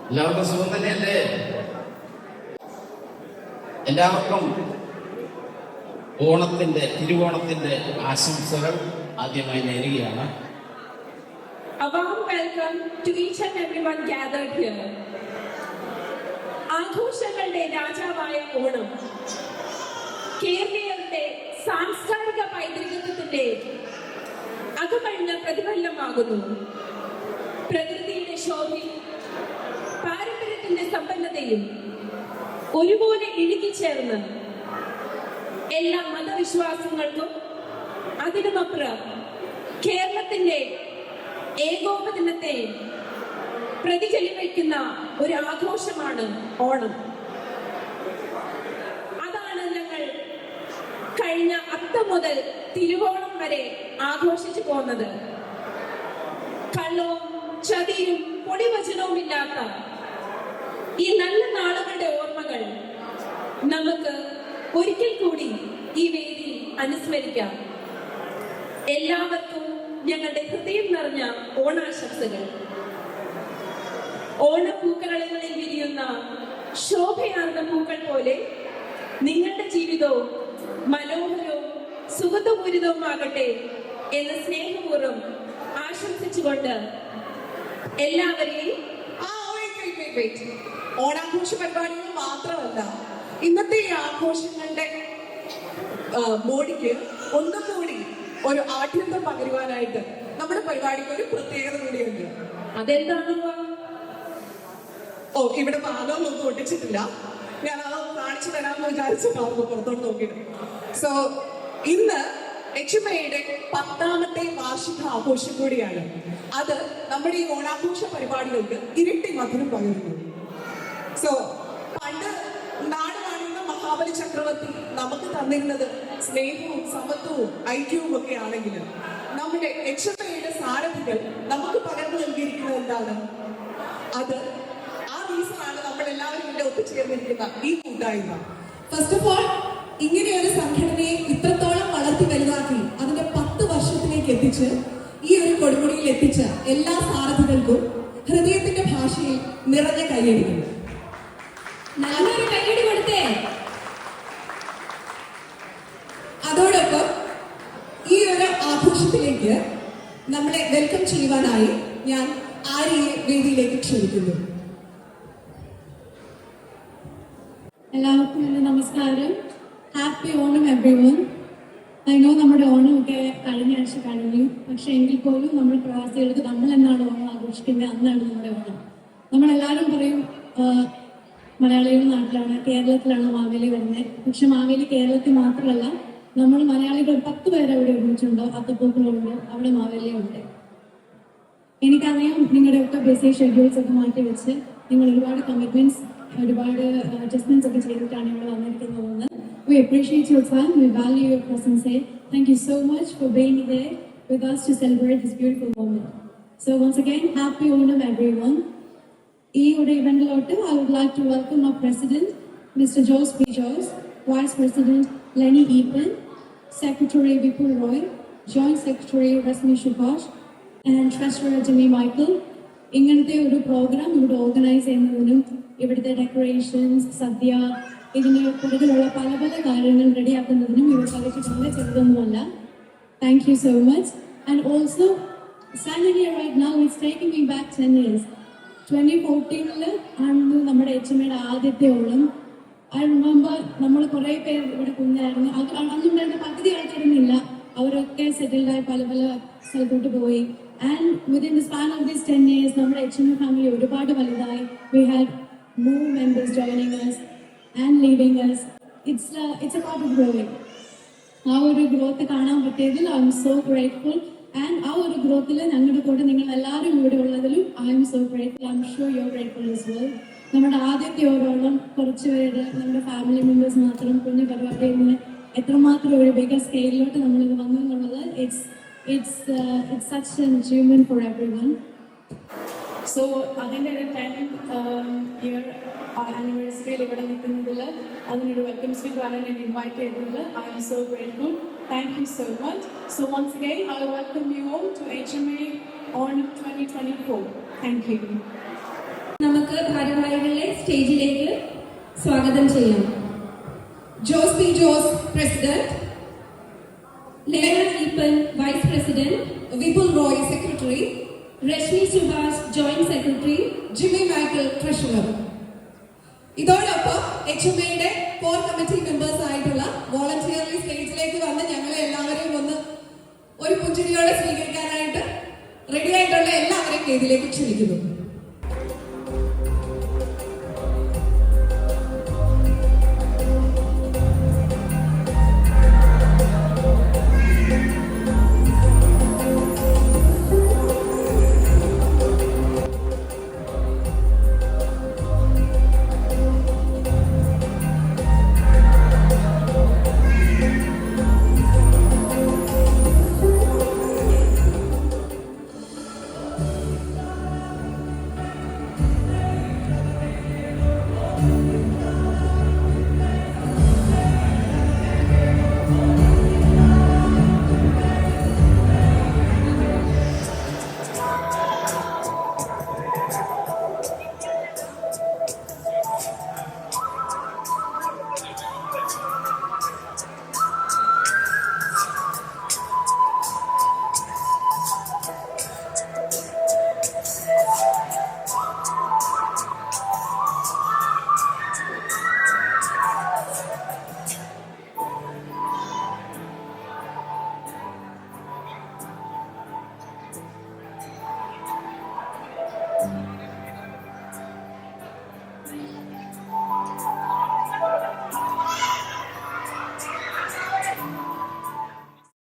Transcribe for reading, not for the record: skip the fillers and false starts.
എല്ലാവർക്കും സുഖം തന്നെയല്ലേ? എല്ലാവർക്കും തിരുവോണത്തിന്റെ ആശംസകൾ ആദ്യമായി നേരുകയാണ്. A warm welcome to each and everyone gathered here. ആഘോഷങ്ങളുടെ രാജാവായ ഓണം കേരളീയരുടെ സാംസ്കാരിക പൈതൃകത്തിന്റെ അകമഴിഞ്ഞ പ്രതിഫലനമാകുന്നു. പ്രകൃതിയുടെ ശോഭയും പാരമ്പര്യത്തിന്റെ സമ്പന്നതയും ഒരുപോലെ ഇഴുകിച്ചേർന്ന് എല്ലാ മതവിശ്വാസങ്ങൾക്കും അതിനുമപ്പുറം കേരളത്തിന്റെ ഏകോപനത്തെ പ്രതിഫലിപ്പിക്കുന്ന ഒരു ആഘോഷമാണ് ഓണം. അതാണ് ഞങ്ങൾ കഴിഞ്ഞ അത്തം മുതൽ തിരുവോണം വരെ ആഘോഷിച്ചു പോകുന്നത്. കള്ളവും ചതിയും പൊടിവചനവും ഇല്ലാത്ത ഈ നല്ല നാളുകളുടെ ഓർമ്മകൾ നമുക്ക് ഒരിക്കൽ കൂടി ഈ വേദി അനുസ്മരിക്കാം. എല്ലാവർക്കും ഞങ്ങളുടെ ഹൃദയം നിറഞ്ഞ ഓണാശംസകൾ. ഓണപ്പൂക്കളങ്ങളിൽ വിരിയുന്ന ശോഭയാർന്ന പൂക്കൾ പോലെ നിങ്ങളുടെ ജീവിതവും മനോഹരവും സുഗതപൂരിതവുമാകട്ടെ എന്ന് സ്നേഹപൂർവ്വം ആശംസിച്ചുകൊണ്ട് എല്ലാവരെയും ഓണാഘോഷ പരിപാടികൾ മാത്രമല്ല, ഇന്നത്തെ ഈ ആഘോഷങ്ങളുടെ മോടിക്ക് ഒന്നും കൂടി ഒരു ആഠ്യന്തം പകരുവാനായിട്ട് നമ്മുടെ പരിപാടിക്ക് ഒരു പ്രത്യേകത കൂടിയുണ്ട്. അതെന്താണ്? ഇവിടെ പാലമൊന്നും ഒട്ടിച്ചിട്ടില്ല. ഞാൻ അത് കാണിച്ചു തരാമെന്ന് വിചാരിച്ചിട്ടാണ് പുറത്തോട്ട് നോക്കിയിട്ട്. സോ ഇന്ന് ലക്ഷ്മയുടെ 10ാമത്തെ വാർഷിക ആഘോഷം കൂടിയാണ്. അത് നമ്മുടെ ഈ ഓണാഘോഷ പരിപാടികൾക്ക് ഇരട്ടി മധുരം പകരുന്നു. സോ പണ്ട് നാട് കാണുന്ന മഹാബലി ചക്രവർത്തി നമുക്ക് തന്നിരുന്നത് സ്നേഹവും സമത്വവും ഐക്യവും ഒക്കെ ആണെങ്കിലും നമ്മുടെ ലക്ഷ്മയുടെ സാരഥികൾ നമുക്ക് പകർന്നു നൽകിയിരിക്കുന്നത് എന്താണ്? അത് ആ റീസണാണ് നമ്മൾ എല്ലാവരും ഇവിടെ ഒത്തുചേർന്നിരിക്കുന്ന ഈ കൂട്ടായ്മ. ഫസ്റ്റ് ഓഫ് ഓൾ, ഇങ്ങനെ ഒരു സംഘടനയെ ഇത്രത്തോളം വളർത്തി വലുതാക്കി അതിന്റെ 10 വർഷത്തിലേക്ക് എത്തിച്ച് ഈ ഒരു കൊടുമുടിയിൽ എത്തിച്ച എല്ലാ സാരഥികൾക്കും ഹൃദയത്തിന്റെ ഭാഷയിൽ നിറഞ്ഞ കയ്യടികൾ. നല്ലൊരു കയ്യടി കൊടുത്തേ. നമ്മളെ വെൽക്കം ചെയ്യുവാനായി ഞാൻ ആര്യയെ വേദിയിലേക്ക് ക്ഷണിക്കുന്നു. എല്ലാവർക്കും എൻ്റെ നമസ്കാരം. Happy Onam everyone. അതിനോ നമ്മുടെ ഓണമൊക്കെ കഴിഞ്ഞ ആഴ്ച കഴിഞ്ഞു. പക്ഷെ എങ്കിൽ പോലും നമ്മൾ പ്രവാസികൾക്ക് നമ്മൾ എന്നാണ് ഓണം ആഘോഷിക്കുന്നത്, അന്നാണ് നമ്മുടെ ഓണം. നമ്മളെല്ലാവരും പറയും മലയാളികളുടെ നാട്ടിലാണ്, കേരളത്തിലാണ് മാവേലി വരുന്നത്. പക്ഷെ മാവേലി കേരളത്തിൽ മാത്രമല്ല, നമ്മൾ മലയാളികൾ 10 പേര് അവിടെ ഒരുമിച്ചുണ്ടോ, അത്തപ്പൂക്കളുണ്ടോ, അവിടെ മാവേലിയുണ്ട്. എനിക്കറിയാം നിങ്ങളുടെയൊക്കെ ബിസി ഷെഡ്യൂൾസ് ഒക്കെ മാറ്റി വെച്ച് നിങ്ങൾ ഒരുപാട് കമ്മിറ്റ്മെന്റ്സ്, ഒരുപാട് അഡ്ജസ്റ്റ്മെന്റ്സ് ഒക്കെ ചെയ്തിട്ടാണ് ഇവിടെ വന്നിരിക്കുന്നത്. We appreciate your time, we value your presence here. Thank you so much for being here with us to celebrate this beautiful moment. So once again, happy Onam everyone. ഈ ഒരു ഇവന്റിലോട്ട് I would like to welcome our President, Mr. Jose P. Jose, Vice President Lenny Eapen, Secretary Vipul Roy, Joint Secretary Rasmi Subhash, and Treasurer Jimmy Michael. ഇങ്ങനത്തെ ഒരു programme ഇവിടെ organise ചെയ്യുന്നതിനും ഇവിടുത്തെ decorations, സദ്യ, ഇതിന് കൂടുതലുള്ള പല പല കാര്യങ്ങൾ റെഡിയാക്കുന്നതിനും ഇവർ കളിച്ചിട്ടുണ്ട്, ചെറുതൊന്നുമല്ല. Thank you so much. And also standing here right now it's taking me back 10 years. 2014 ആണ് നമ്മുടെ HMAയുടെ ആദ്യത്തെ ഓണം. ഐ റിമെമ്പർ നമ്മൾ കുറേ പേര് ഇവിടെ കുഞ്ഞായിരുന്നു. അന്നുണ്ടായിരുന്ന പകുതി ആൾക്കാരൊന്നുമില്ല, അവരൊക്കെ സെറ്റിൽഡായി പല പല സ്ഥലത്തോട്ട് പോയി. And within the span of these 10 years നമ്മുടെ HMA ഫാമിലി ഒരുപാട് വലുതായി. We had more members joining us and leaving us. It's a part of growing. ആ ഒരു ഗ്രോത്ത് കാണാൻ പറ്റിയതിൽ I am so grateful. And ആ ഒരു ഗ്രോത്തിൽ ഞങ്ങളുടെ കൂടെ നിങ്ങൾ എല്ലാവരും ഇവിടെ ഉള്ളതിലും I am so grateful. I am sure you are grateful as well. നമ്മുടെ ആദ്യത്തെ ഓരോണം കുറച്ച് പേര്, നമ്മുടെ ഫാമിലി മെമ്പേഴ്സ് മാത്രം കുഞ്ഞു പരിപാടിയിൽ നിന്ന് എത്രമാത്രം ഒരു ബിഗർ സ്കെയിലിലോട്ട് നമ്മളിത് വന്നു എന്നുള്ളത് it's such an achievement for everyone. So അതിൻ്റെ ഒരു 10th ഇയർ ആനിവേഴ്സറിയിൽ ഇവിടെ നിൽക്കുന്നതിൽ അതിനൊരു വെൽക്കം സ്പീക്കർ ആണ് ഞാൻ ഇൻവൈറ്റ് ചെയ്തത്. I am so grateful. Thank you so much. So once again I welcome you all to HMA Onam 2024. Thank you. നമുക്ക് ഭാരവാഹികളെ സ്റ്റേജിലേക്ക് സ്വാഗതം ചെയ്യാം. Jose P Jose president, Lena Eapen vice president, Vipul Roy secretary, Rashmi Subhash joint secretary, Jimmy Michael treasurer. ഇതോടൊപ്പം HMAയുടെ 4 കമ്മിറ്റി മെമ്പേഴ്സ് ആയിട്ടുള്ള വോളണ്ടിയർലി സ്റ്റേജിലേക്ക് വന്ന് ഞങ്ങളെ എല്ലാവരെയും ഒന്ന് ഒരു പുഞ്ചിരിയോടെ സ്വീകരിക്കാനായിട്ട് റെഡി ആയിട്ടുള്ള എല്ലാവരെയും വേദിയിലേക്ക് ക്ഷണിക്കുന്നു.